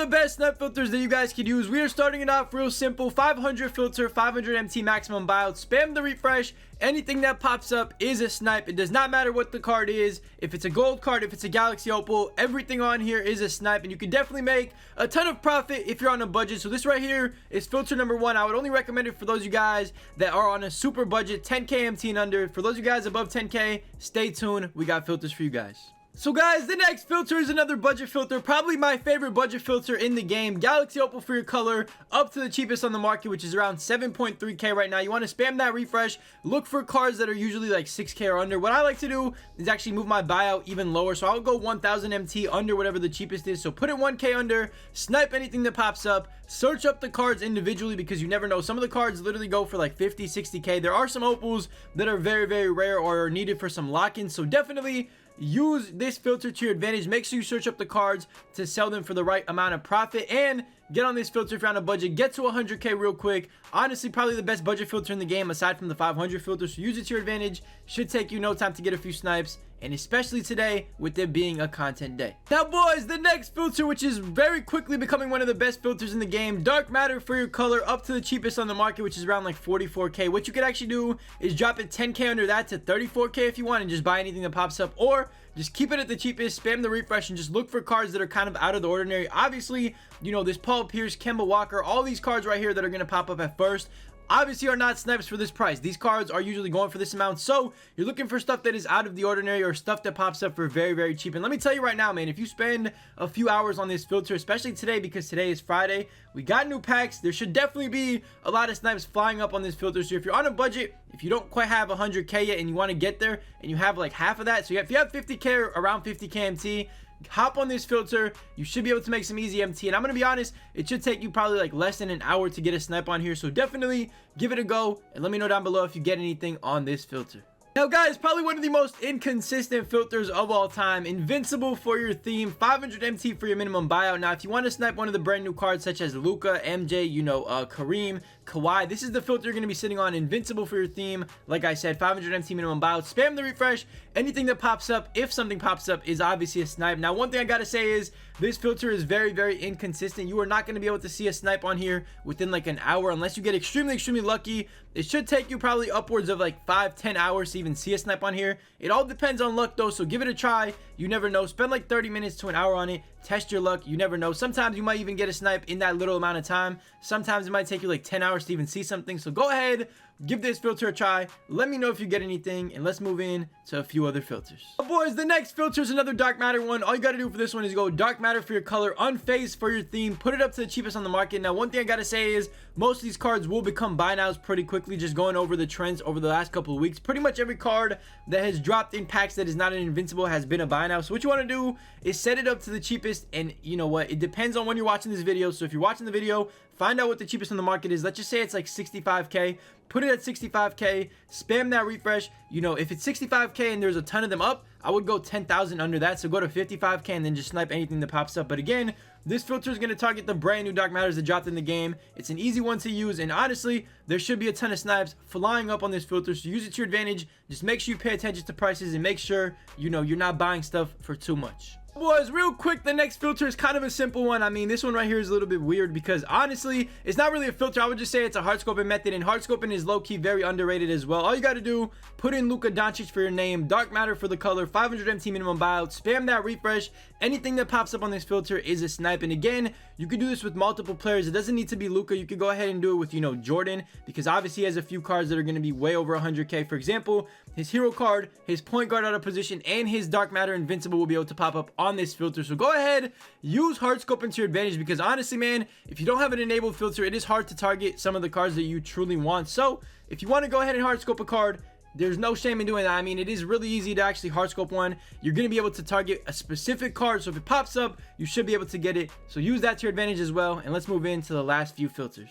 the best snipe filters that you guys could use. We are starting it off real simple. 500 filter, 500 MT maximum buyout. Spam the refresh. Anything that pops up is a snipe. It does not matter what the card is. If it's a gold card, if it's a galaxy opal, everything on here is a snipe, and you can definitely make a ton of profit if you're on a budget. So this right here is filter number 1. I would only recommend it for those of you guys that are on a super budget, 10k MT and under. For those of you guys above 10k, stay tuned. We got filters for you guys. So guys, the next filter is another budget filter, probably my favorite budget filter in the game. Galaxy opal for your color, up to the cheapest on the market, which is around 7.3k right now. You want to spam that refresh, look for cards that are usually like 6k or under. What I like to do is actually move my buyout even lower, so I'll go 1000 MT under whatever the cheapest is. So put it 1k under, snipe anything that pops up, search up the cards individually because you never know. Some of the cards literally go for like 50, 60k. There are some opals that are very, very rare or are needed for some lock-ins, so definitely use this filter to your advantage. Make sure you search up the cards to sell them for the right amount of profit, and get on this filter if you're on a budget. Get to 100k real quick. Honestly, probably the best budget filter in the game aside from the 500 filter, so use it to your advantage. Should take you no time to get a few snipes, and especially today with it being a content day. Now boys, the next filter, which is very quickly becoming one of the best filters in the game, dark matter for your color, up to the cheapest on the market, which is around like 44k. What you could actually do is drop it 10k under that to 34k if you want, and just buy anything that pops up, or just keep it at the cheapest, spam the refresh, and just look for cards that are kind of out of the ordinary. Obviously, you know, this Paul Pierce, Kemba Walker, all these cards right here that are going to pop up at first obviously are not snipes for this price. These cards are usually going for this amount, so you're looking for stuff that is out of the ordinary or stuff that pops up for very, very cheap. And let me tell you right now, man, if you spend a few hours on this filter, especially today because today is Friday, we got new packs. There should definitely be a lot of snipes flying up on this filter. So if you're on a budget, if you don't quite have 100k yet and you want to get there and you have like half of that, so if you have 50k or around 50k MT, hop on this filter. You should be able to make some easy MT, and I'm gonna be honest, it should take you probably like less than an hour to get a snipe on here, so definitely give it a go and let me know down below if you get anything on this filter. Now guys, probably one of the most inconsistent filters of all time, invincible for your theme, 500 MT for your minimum buyout. Now if you want to snipe one of the brand new cards such as Luka, MJ, you know, Kareem, Kawhi, this is the filter you're going to be sitting on, invincible for your theme. Like I said, 500 MT minimum buyout, spam the refresh. Anything that pops up, if something pops up, is obviously a snipe. Now one thing I gotta say is this filter is very, very inconsistent. You are not going to be able to see a snipe on here within like an hour unless you get extremely, extremely lucky. It should take you probably upwards of like 5-10 hours to even see a snipe on here. It all depends on luck though, so give it a try. You never know. Spend like 30 minutes to an hour on it. Test your luck. You never know. Sometimes you might even get a snipe in that little amount of time. Sometimes it might take you like 10 hours to even see something. So go ahead, give this filter a try. Let me know if you get anything, and let's move in to a few other filters. Oh, boys, the next filter is another dark matter one. All you got to do for this one is go dark matter for your color, unfazed for your theme, put it up to the cheapest on the market. Now one thing I got to say is most of these cards will become buy nows pretty quickly. Just going over the trends over the last couple of weeks, pretty much every card that has dropped in packs that is not an invincible has been a buy now. So what you want to do is set it up to the cheapest, and you know what, it depends on when you're watching this video. So if you're watching the video, find out what the cheapest on the market is. Let's just say it's like 65k. Put it at 65k, spam that refresh. You know, if it's 65k and there's a ton of them up, I would go 10,000 under that. So go to 55k and then just snipe anything that pops up. But again, this filter is going to target the brand new dark matters that dropped in the game. It's an easy one to use, and honestly, there should be a ton of snipes flying up on this filter, so use it to your advantage. Just make sure you pay attention to prices and make sure, you know, you're not buying stuff for too much. Boys, real quick, the next filter is kind of a simple one. I mean, this one right here is a little bit weird because honestly, it's not really a filter. I would just say it's a hardscoping method, and hardscoping is low-key very underrated as well. All you got to do, put in Luka Doncic for your name, dark matter for the color, 500 MT minimum buyout, spam that refresh. Anything that pops up on this filter is a snipe, and again, you could do this with multiple players. It doesn't need to be Luka. You could go ahead and do it with, you know, Jordan, because obviously he has a few cards that are going to be way over 100k. For example, his hero card, his point guard out of position, and his dark matter invincible will be able to pop up on this filter. So go ahead, use hardscoping to your advantage, because honestly, man, if you don't have an enabled filter, it is hard to target some of the cards that you truly want. So if you want to go ahead and hardscope a card, there's no shame in doing that. I mean, it is really easy to actually hardscope one. You're going to be able to target a specific card, so if it pops up, you should be able to get it. So use that to your advantage as well, and let's move into the last few filters.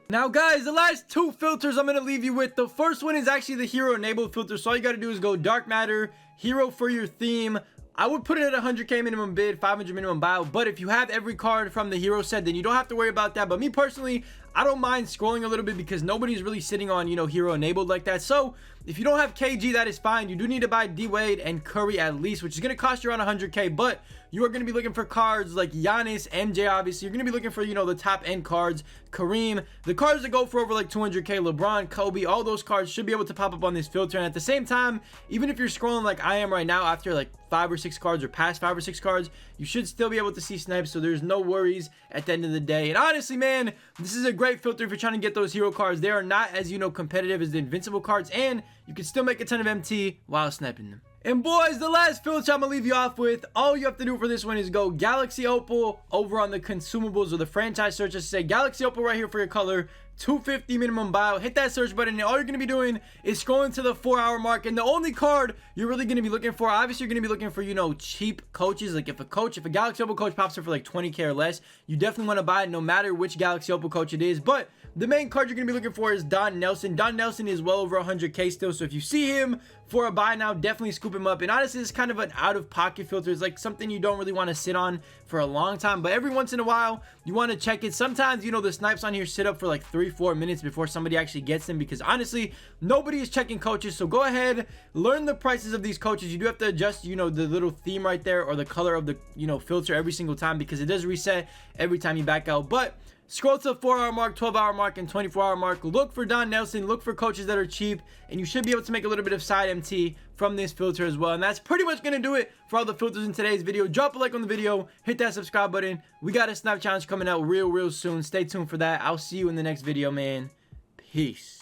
Now guys, the last two filters I'm going to leave you with. The first one is actually the hero enabled filter. So all you got to do is go dark matter, hero for your theme. I would put it at 100k minimum bid, 500 minimum buyout, but if you have every card from the hero set, then you don't have to worry about that. But me personally, I don't mind scrolling a little bit because nobody's really sitting on, you know, hero enabled like that. So if you don't have KG, that is fine. You do need to buy D-Wade and Curry at least, which is going to cost you around 100k, but you are going to be looking for cards like Giannis, MJ, obviously. You're going to be looking for, you know, the top end cards, Kareem, the cards that go for over like 200k, LeBron, Kobe, all those cards should be able to pop up on this filter. And at the same time, even if you're scrolling like I am right now after like 5 or 6 cards or past 5 or 6 cards, you should still be able to see snipes, so there's no worries at the end of the day. And honestly, man, this is a great filter if you're trying to get those hero cards. They are not as, you know, competitive as the invincible cards, and you can still make a ton of MT while sniping them. And boys, the last filter I'm gonna leave you off with, all you have to do for this one is go Galaxy Opal over on the consumables, or the franchise search. Just say Galaxy Opal right here for your color, 250 minimum buyout. Hit that search button, and all you're gonna be doing is scrolling to the 4-hour mark. And the only card you're really gonna be looking for, obviously you're gonna be looking for, you know, cheap coaches. Like if a Galaxy Opal coach pops up for like 20k or less, you definitely want to buy it no matter which Galaxy Opal coach it is. But the main card you're going to be looking for is Don Nelson. Don Nelson is well over 100k still, so if you see him for a buy now, definitely scoop him up. And honestly, it's kind of an out-of-pocket filter. It's like something you don't really want to sit on for a long time, but every once in a while, you want to check it. Sometimes, you know, the snipes on here sit up for like 3-4 minutes before somebody actually gets them, because honestly, nobody is checking coaches. So go ahead, learn the prices of these coaches. You do have to adjust, you know, the little theme right there, or the color of the, you know, filter every single time, because it does reset every time you back out. But scroll to the 4-hour mark, 12-hour mark, and 24-hour mark. Look for Don Nelson. Look for coaches that are cheap, and you should be able to make a little bit of side MT from this filter as well. And that's pretty much going to do it for all the filters in today's video. Drop a like on the video. Hit that subscribe button. We got a Snipe challenge coming out real soon. Stay tuned for that. I'll see you in the next video, man. Peace.